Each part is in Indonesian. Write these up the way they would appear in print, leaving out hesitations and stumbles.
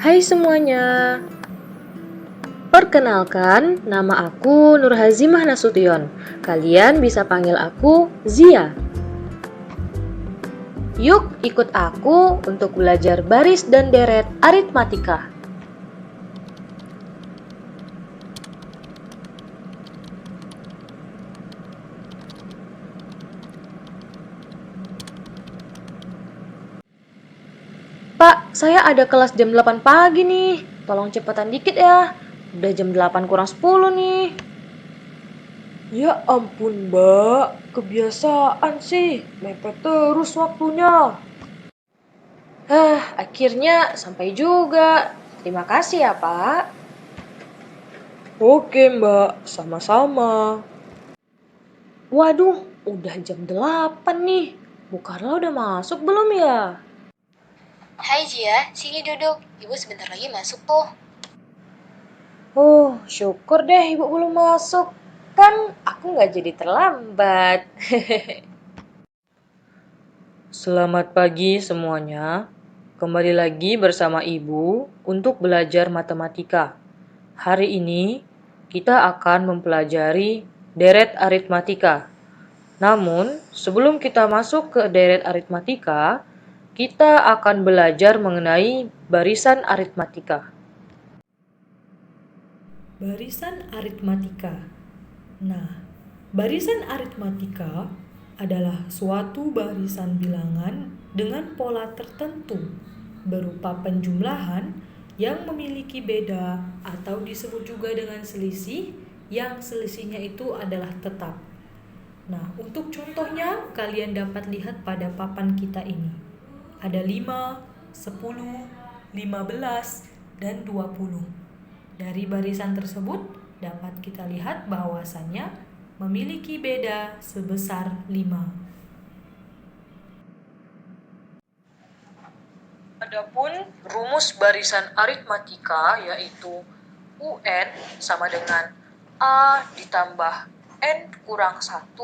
Hai semuanya, perkenalkan nama aku Nurhazimah Nasution. Kalian bisa panggil aku Zia. Yuk ikut aku untuk belajar baris dan deret aritmatika. Pak, saya ada kelas jam 8 pagi nih. Tolong cepetan dikit ya. Udah jam 8 kurang 10 nih. Ya ampun mbak, kebiasaan sih, mepet terus waktunya. Akhirnya sampai juga. Terima kasih ya, Pak. Oke mbak, sama-sama. Waduh, udah jam 8 nih. Bu Karla udah masuk belum ya? Hai Zia, sini duduk. Ibu sebentar lagi masuk tuh. Syukur deh ibu belum masuk. Kan aku nggak jadi terlambat. Selamat pagi semuanya. Kembali lagi bersama ibu untuk belajar matematika. Hari ini kita akan mempelajari deret aritmatika. Namun, sebelum kita masuk ke deret aritmatika, kita akan belajar mengenai barisan aritmatika. Barisan aritmatika. Nah, barisan aritmatika adalah suatu barisan bilangan dengan pola tertentu berupa penjumlahan yang memiliki beda atau disebut juga dengan selisih yang selisihnya itu adalah tetap. Nah, untuk contohnya kalian dapat lihat pada papan kita ini. Ada 5, 10, 15, dan 20. Dari barisan tersebut dapat kita lihat bahwasannya memiliki beda sebesar 5. Adapun rumus barisan aritmatika yaitu UN sama dengan A ditambah N kurang 1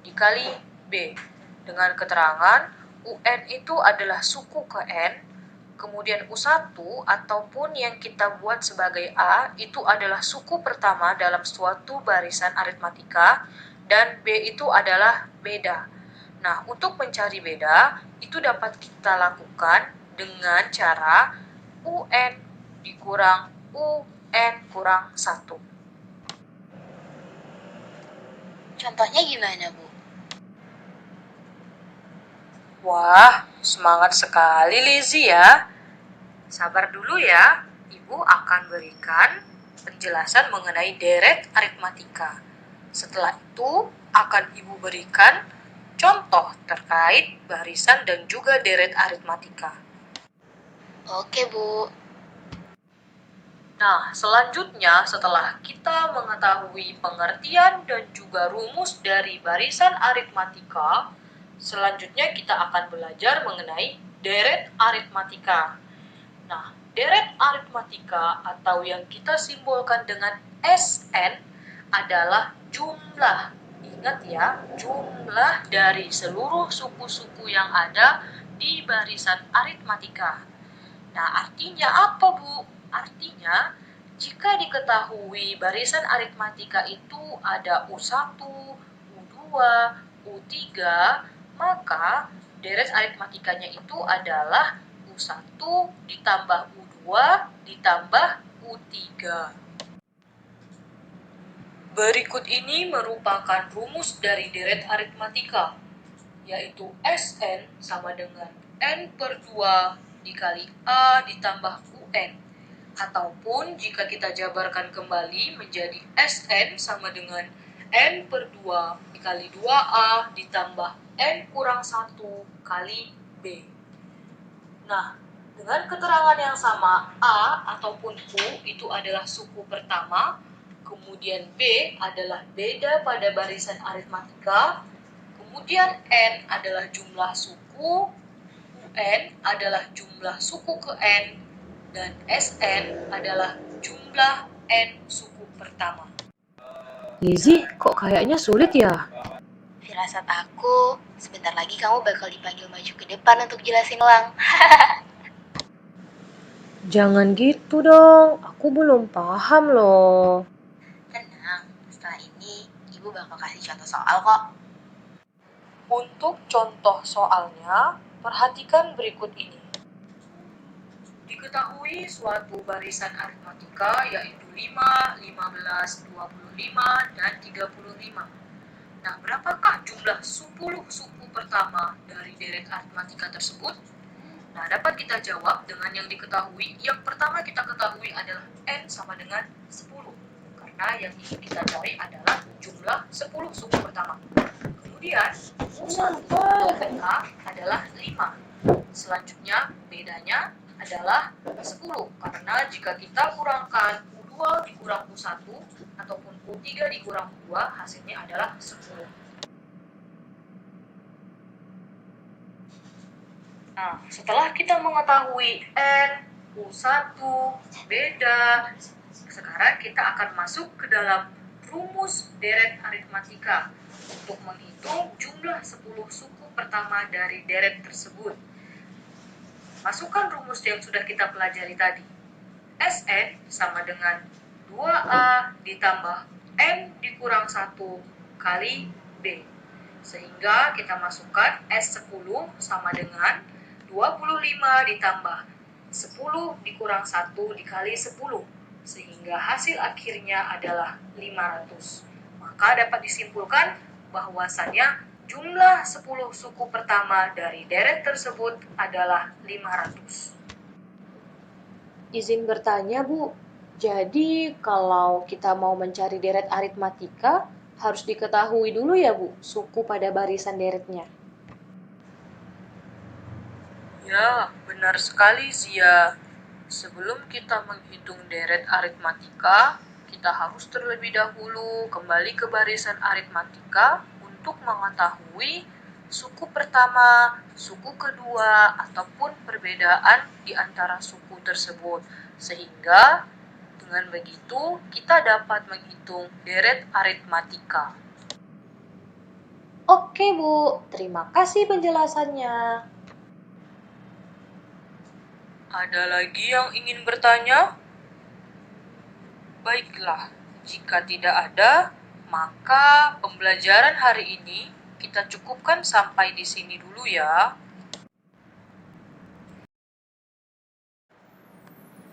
dikali B. Dengan keterangan UN itu adalah suku ke N, kemudian U1 ataupun yang kita buat sebagai A itu adalah suku pertama dalam suatu barisan aritmatika dan B itu adalah beda. Nah, untuk mencari beda itu dapat kita lakukan dengan cara UN dikurang UN kurang 1. Contohnya gimana, Bu? Wah, semangat sekali Lizzie ya. Sabar dulu ya, Ibu akan berikan penjelasan mengenai deret aritmatika. Setelah itu akan Ibu berikan contoh terkait barisan dan juga deret aritmatika. Oke, Bu. Nah, selanjutnya setelah kita mengetahui pengertian dan juga rumus dari barisan aritmatika, selanjutnya kita akan belajar mengenai deret aritmatika. Nah, deret aritmatika atau yang kita simbolkan dengan SN adalah jumlah. Ingat ya, jumlah dari seluruh suku-suku yang ada di barisan aritmatika. Nah, artinya apa, Bu? Artinya, jika diketahui barisan aritmatika itu ada U1, U2, U3, maka deret aritmatikanya itu adalah U1 ditambah U2 ditambah U3. Berikut ini merupakan rumus dari deret aritmatika, yaitu Sn sama dengan N per 2 dikali A ditambah UN. Ataupun jika kita jabarkan kembali menjadi Sn sama dengan N per 2 dikali 2A ditambah N kurang 1 kali B. Nah, dengan keterangan yang sama, A ataupun U itu adalah suku pertama, kemudian B adalah beda pada barisan aritmatika, kemudian N adalah jumlah suku, UN adalah jumlah suku ke N, dan SN adalah jumlah N suku pertama. Lizzie, kok kayaknya sulit ya? Firasat aku, sebentar lagi kamu bakal dipanggil maju ke depan untuk jelasin ulang. Jangan gitu dong, aku belum paham loh. Tenang, setelah ini Ibu bakal kasih contoh soal kok. Untuk contoh soalnya, perhatikan berikut ini. Diketahui suatu barisan aritmatika yaitu 5, 15, 25, dan 35. Nah, berapakah jumlah 10 suku pertama dari deret aritmatika tersebut? Nah, dapat kita jawab dengan yang diketahui. Yang pertama kita ketahui adalah N sama dengan 10. Karena yang ingin kita cari adalah jumlah 10 suku pertama. Kemudian, U1 K adalah 5. Selanjutnya, bedanya adalah 10. Karena jika kita kurangkan U2 dikurang U1 ataupun U3 dikurang U2, hasilnya adalah 10. Nah, setelah kita mengetahui N, U1, beda, sekarang kita akan masuk ke dalam rumus deret aritmatika untuk menghitung jumlah 10 suku pertama dari deret tersebut. Masukkan rumus yang sudah kita pelajari tadi. Sn sama dengan 2A ditambah N dikurang 1 kali B. Sehingga kita masukkan S10 sama dengan 25 ditambah 10 dikurang 1 dikali 10. Sehingga hasil akhirnya adalah 500. Maka dapat disimpulkan bahwasannya jumlah 10 suku pertama dari deret tersebut adalah 500. Izin bertanya, Bu. Jadi, kalau kita mau mencari deret aritmatika, harus diketahui dulu ya, Bu, suku pada barisan deretnya. Ya, benar sekali Zia. Sebelum kita menghitung deret aritmatika, kita harus terlebih dahulu kembali ke barisan aritmatika untuk mengetahui suku pertama, suku kedua, ataupun perbedaan di antara suku tersebut. Sehingga dengan begitu kita dapat menghitung deret aritmatika. Oke, Bu. Terima kasih penjelasannya. Ada lagi yang ingin bertanya? Baiklah, jika tidak ada, maka pembelajaran hari ini kita cukupkan sampai di sini dulu ya.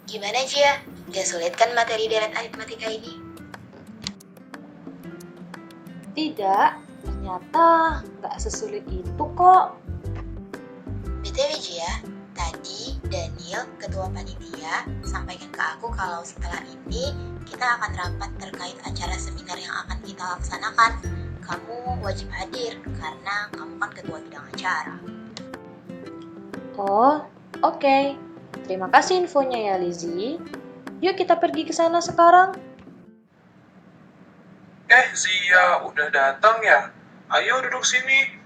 Gimana Jia? Gak sulit kan materi deret aritmatika ini? Tidak, ternyata nggak sesulit itu kok. BTW Jia, tadi Daniel, ketua panitia, sampaikan ke aku kalau setelah ini kita akan rapat terkait acara seminar yang akan kita laksanakan. Kamu wajib hadir karena kamu kan ketua bidang acara. Oh, oke. Terima kasih infonya ya, Lizzie. Yuk kita pergi ke sana sekarang. Zia, udah datang ya? Ayo duduk sini.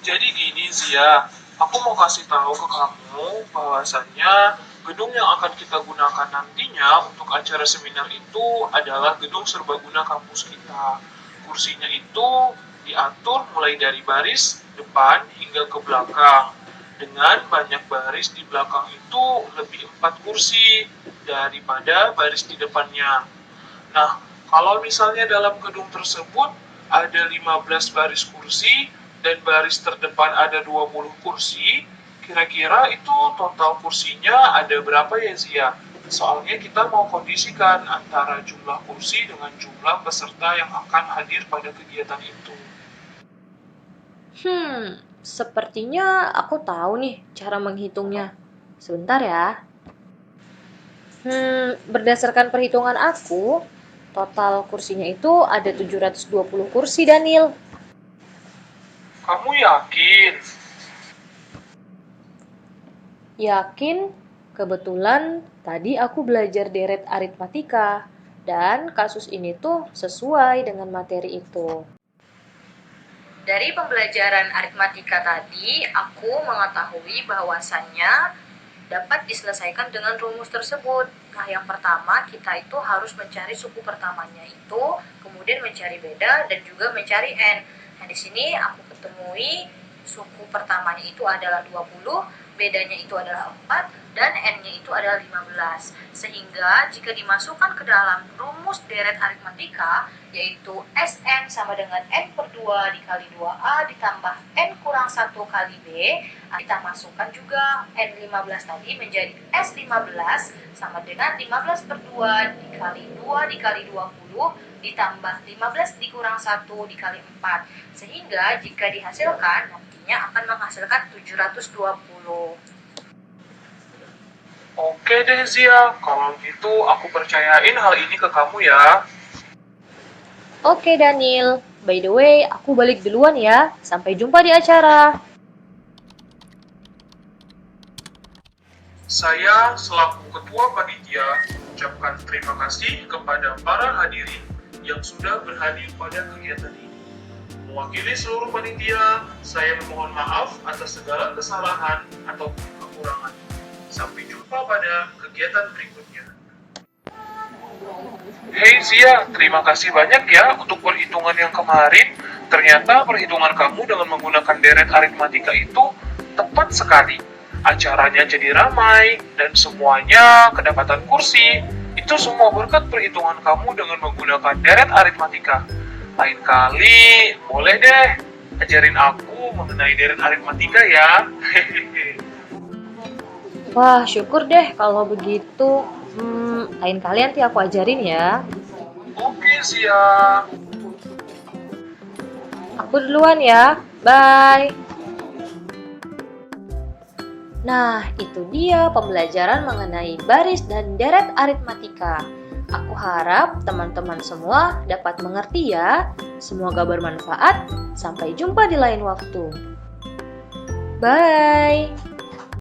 Jadi gini Zia, aku mau kasih tahu ke kamu bahwasannya gedung yang akan kita gunakan nantinya untuk acara seminar itu adalah gedung serbaguna kampus kita. Kursinya itu diatur mulai dari baris depan hingga ke belakang. Dengan banyak baris di belakang itu lebih 4 kursi daripada baris di depannya. Nah, kalau misalnya dalam gedung tersebut ada 15 baris kursi dan baris terdepan ada 20 kursi, kira-kira itu total kursinya ada berapa ya Zia? Soalnya kita mau kondisikan antara jumlah kursi dengan jumlah peserta yang akan hadir pada kegiatan itu. Sepertinya aku tahu nih cara menghitungnya. Sebentar ya. Berdasarkan perhitungan aku, total kursinya itu ada 720 kursi, Daniel. Kamu yakin? Yakin? Kebetulan tadi aku belajar deret aritmatika, dan kasus ini tuh sesuai dengan materi itu. Dari pembelajaran aritmatika tadi, aku mengetahui bahwasannya dapat diselesaikan dengan rumus tersebut. Nah, yang pertama kita itu harus mencari suku pertamanya itu, kemudian mencari beda dan juga mencari N. Nah, di sini aku ketemui suku pertamanya itu adalah 20, bedanya itu adalah 4, dan N-nya itu itu adalah 15. Sehingga jika dimasukkan ke dalam rumus deret aritmatika, yaitu Sn sama dengan N per 2 dikali 2A ditambah N kurang 1 kali B, kita masukkan juga N15 tadi menjadi S15 sama dengan 15 per 2 dikali 2 dikali 20 ditambah 15 dikurang 1 dikali 4. Sehingga jika dihasilkan, nantinya akan menghasilkan 720. Oke deh Zia, kalau gitu aku percayain hal ini ke kamu ya. Oke Daniel, by the way, aku balik duluan ya. Sampai jumpa di acara. Saya selaku ketua panitia ucapkan terima kasih kepada para hadirin yang sudah berhadir pada kegiatan ini. Mewakili seluruh panitia, saya memohon maaf atas segala kesalahan atau kekurangan. Sampai jumpa pada kegiatan berikutnya. Hei Zia, terima kasih banyak ya untuk perhitungan yang kemarin. Ternyata perhitungan kamu dengan menggunakan deret aritmatika itu tepat sekali. Acaranya jadi ramai dan semuanya kedapatan kursi. Itu semua berkat perhitungan kamu dengan menggunakan deret aritmatika. Lain kali, boleh deh ajarin aku mengenai deret aritmatika ya. Wah, syukur deh kalau begitu. Lain kali nanti aku ajarin ya. Oke, Zia. Aku duluan ya. Bye. Nah, itu dia pembelajaran mengenai baris dan deret aritmatika. Aku harap teman-teman semua dapat mengerti ya. Semoga bermanfaat. Sampai jumpa di lain waktu. Bye.